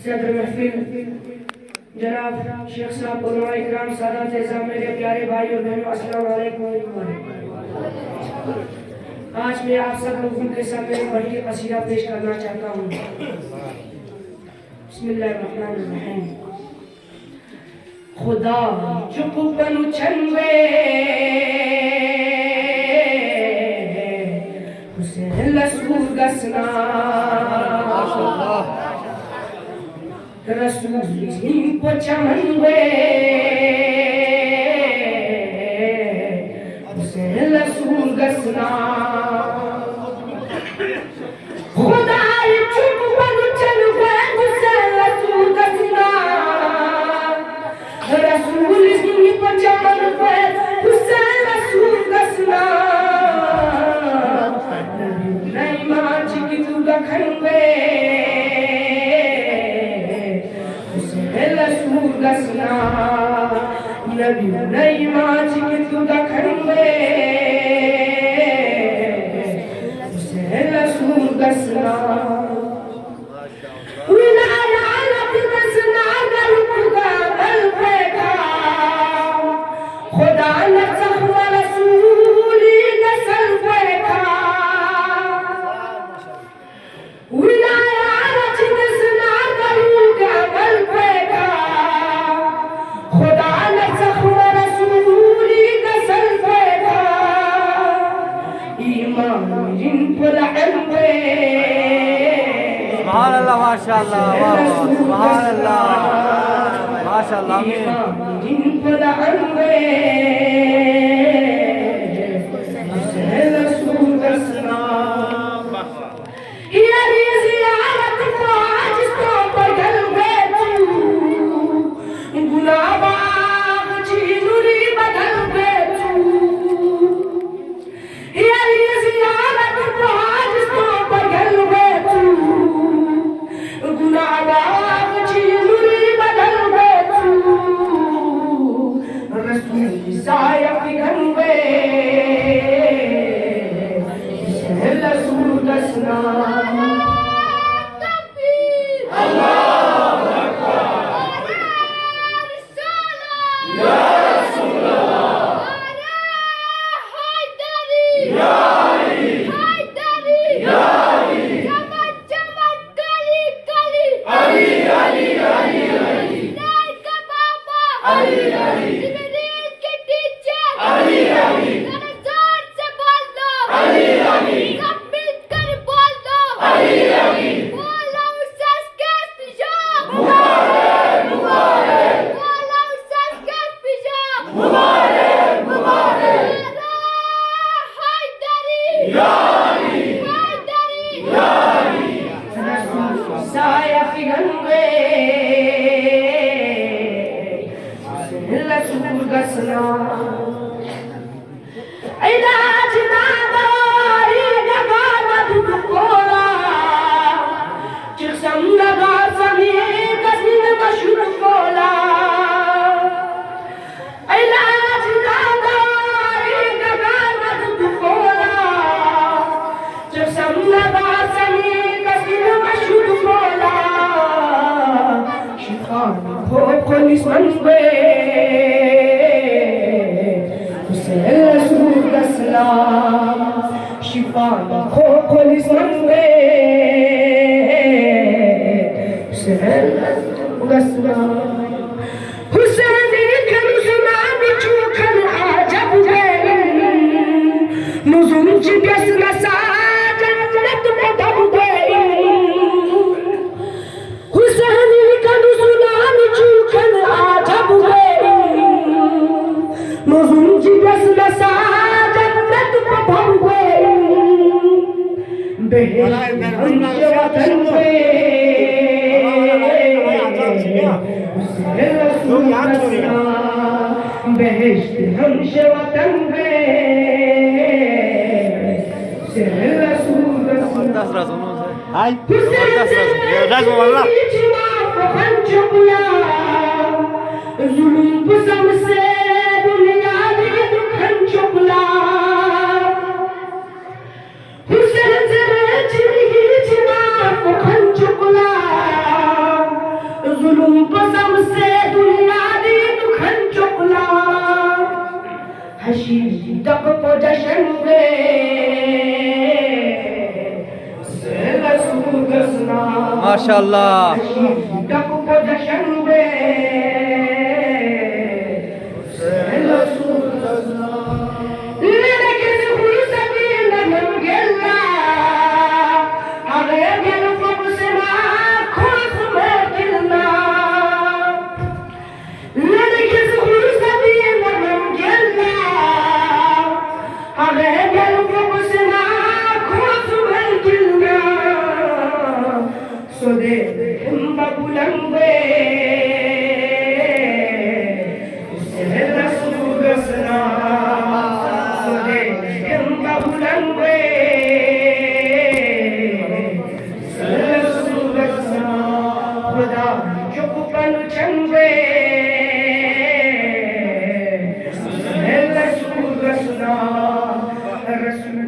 सदर महफिल जनाब शेख साहब उलमा इकराम सादात एज़ाम, मेरे प्यारे भाई और बहनों, अस्सलाम वालेकुम। आज मैं आप सब लोगों के सामने बढ़िया कसीदा पेश करना चाहता हूँ। बिस्मिल्लाहिर्रहमानिर्रहीम। खुदा चुप बनु छनवे हुसैन रसूल गसना रसूल को चमनवे हुसैन रसूल गसना खुदा चुप बनु छनवे हुसैन रसूल गसना रसूल को चमनवे हुसैन रसूल गसना नहीं माच की तू दखनवे रसूल गसना नबी नहीं माच की तू दखनवे रसूल गसना खुदा रसूली गसल बैठा सुभानअल्लाह, माशाअल्लाह, सुभानअल्लाह, माशाअल्लाह, माशाल्लाह Daku podaşan be Lelekesi hulusa dinlemem gella Ağaya gelip babasına korkma dilna Lelekesi hulusa dinlemem gella Ağaya gelip babasına korkma dilna Sode hemba bulangbe Rasul